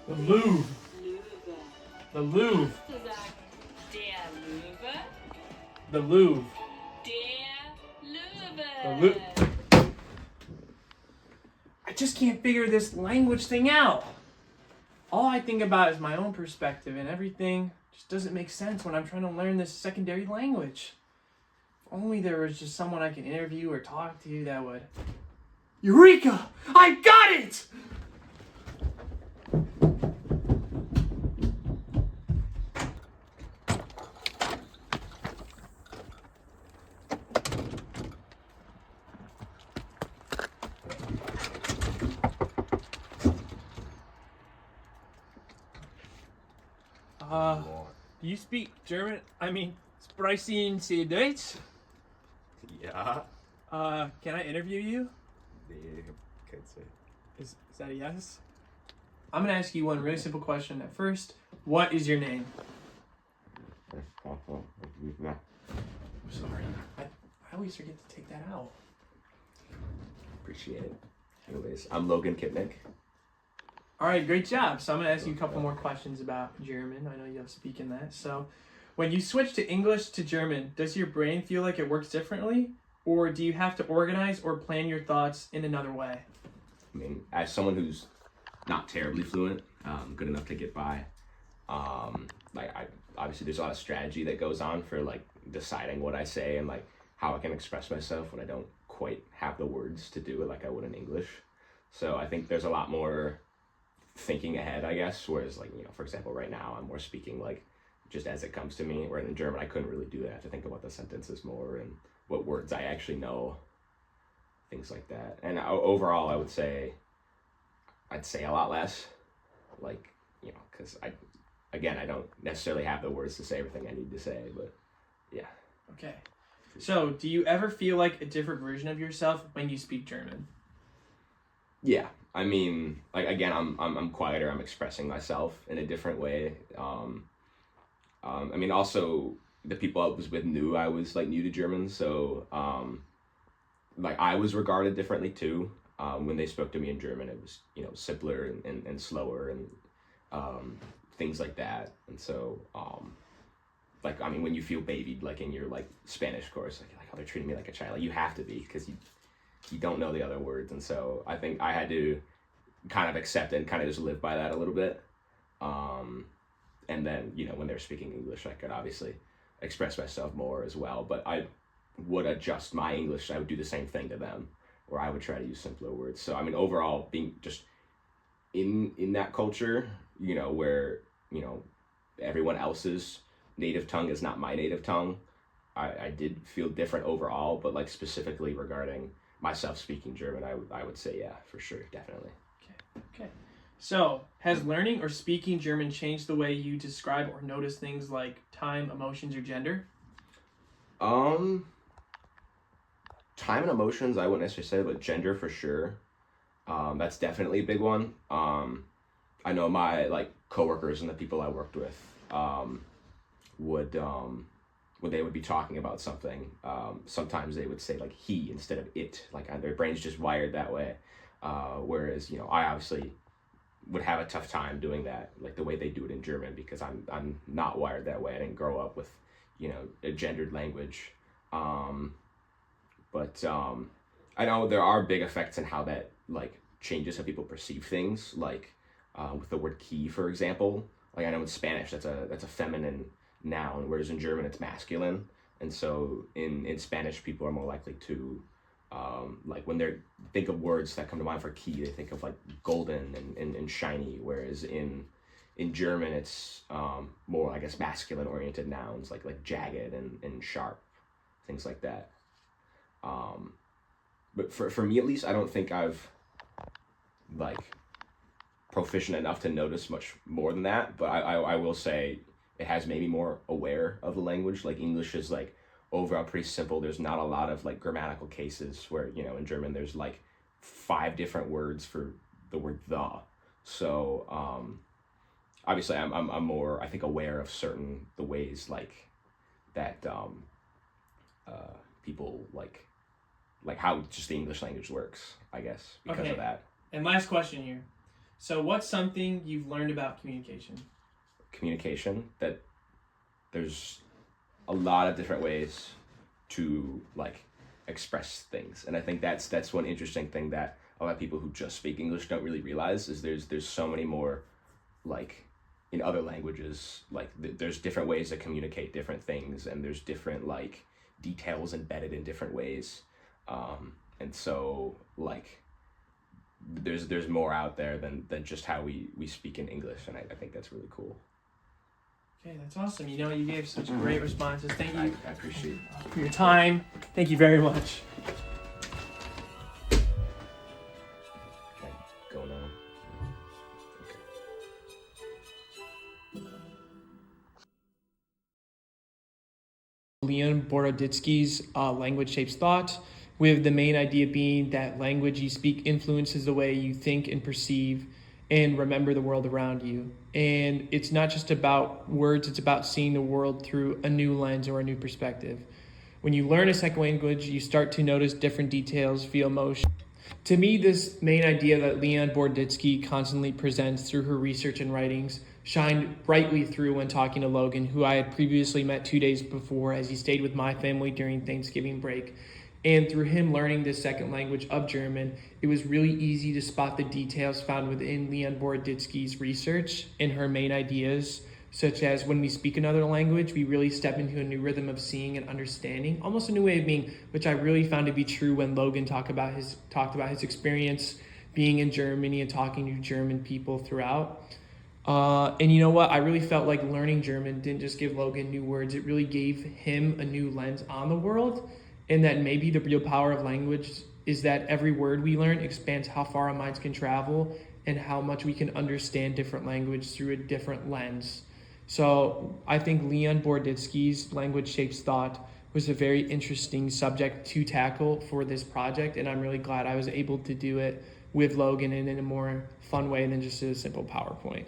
The Louvre. Löwe. The Louvre. Zu sagen, der Löwe. The Louvre. Der The Löwe. Louvre. I just can't figure this language thing out. All I think about is my own perspective, and everything just doesn't make sense when I'm trying to learn this secondary language. If only there was just someone I can interview or talk to that would... Eureka! I got it! Do you speak German? I mean, sprechen Sie Deutsch? Ja, Can I interview you? nee, kein Zeit. Is that a yes? I'm gonna ask you one really simple question at first. What is your name? I'm sorry. I always forget to take that out. Appreciate it. Anyways, I'm Logan Kipnick. All right, great job. So I'm gonna ask you a couple more questions about German. I know you have speaking that. So, when you switch to English to German, does your brain feel like it works differently, or do you have to organize or plan your thoughts in another way? I mean, as someone who's not terribly fluent, good enough to get by, I obviously there's a lot of strategy that goes on for like deciding what I say and like how I can express myself when I don't quite have the words to do it like I would in English. So I think there's a lot more thinking ahead, I guess, whereas like, for example, right now I'm more speaking like just as it comes to me, where in German I couldn't really do that. I have to think about the sentences more and what words I actually know, things like that. And overall I would say I'd say a lot less, like, because I don't necessarily have the words to say everything I need to say, but yeah. Okay. So, do you ever feel like a different version of yourself when you speak German? Yeah, I mean, like again, I'm quieter. I'm expressing myself in a different way. I mean, also the people I was with knew I was like new to German, so like I was regarded differently too. When they spoke to me in German, it was simpler and slower and things like that. And so like I mean, when you feel babied, like in your like Spanish course, like oh they're treating me like a child, like you have to be because you don't know the other words, and so I think I had to kind of accept it and kind of just live by that a little bit. And then when they're speaking English, I could obviously express myself more as well, but I would adjust my English. I would do the same thing to them, where I would try to use simpler words. So I mean, overall, being just in that culture, where everyone else's native tongue is not my native tongue, I did feel different overall, but like specifically regarding myself speaking German, I would say yeah, for sure, definitely. Okay. So, has learning or speaking German changed the way you describe or notice things like time, emotions, or gender? Time and emotions, I wouldn't necessarily say, but gender for sure. That's definitely a big one. I know my like coworkers and the people I worked with would when they would be talking about something, sometimes they would say like he instead of it. Like their brain's just wired that way. Whereas I obviously would have a tough time doing that like the way they do it in German, because I'm not wired that way. I didn't grow up with a gendered language. But I know there are big effects in how that like changes how people perceive things, like with the word key, for example. Like I know in Spanish that's a feminine noun, whereas in German it's masculine. And so in Spanish, people are more likely to like when they think of words that come to mind for key, they think of like golden and shiny, whereas in German it's more, I guess, masculine oriented nouns like jagged and sharp, things like that. But for me at least, I don't think I've like proficient enough to notice much more than that, but I will say it has made me more aware of the language. Like English is like overall pretty simple. There's not a lot of like grammatical cases where in German there's like 5 different words for the word the. So obviously I'm more, I think, aware of the ways like that people like how just the English language works, I guess, because of that. And last question here. So what's something you've learned about communication? Communication, that there's a lot of different ways to like express things, and I think that's one interesting thing that a lot of people who just speak English don't really realize is there's so many more, like, in other languages, like there's different ways to communicate different things, and there's different like details embedded in different ways, and so like there's more out there than just how we speak in English, and I think that's really cool. Okay, that's awesome. You know, you gave such great responses. Thank you I appreciate for your time. Thank you very much. Okay, go now. Okay. Leon Boroditsky's Language Shapes Thought, with the main idea being that language you speak influences the way you think and perceive and remember the world around you. And it's not just about words, it's about seeing the world through a new lens or a new perspective. When you learn a second language, you start to notice different details, feel emotion. To me, this main idea that Leon Boroditsky constantly presents through her research and writings shined brightly through when talking to Logan, who I had previously met 2 days before as he stayed with my family during Thanksgiving break. And through him learning this second language of German, it was really easy to spot the details found within Leon Boroditsky's research and her main ideas, such as when we speak another language, we really step into a new rhythm of seeing and understanding, almost a new way of being, which I really found to be true when Logan talked about his experience being in Germany and talking to German people throughout. And you know what? I really felt like learning German didn't just give Logan new words, it really gave him a new lens on the world, and that maybe the real power of language is that every word we learn expands how far our minds can travel and how much we can understand different language through a different lens. So I think Leon Boroditsky's Language Shapes Thought was a very interesting subject to tackle for this project, and I'm really glad I was able to do it with Logan and in a more fun way than just a simple PowerPoint.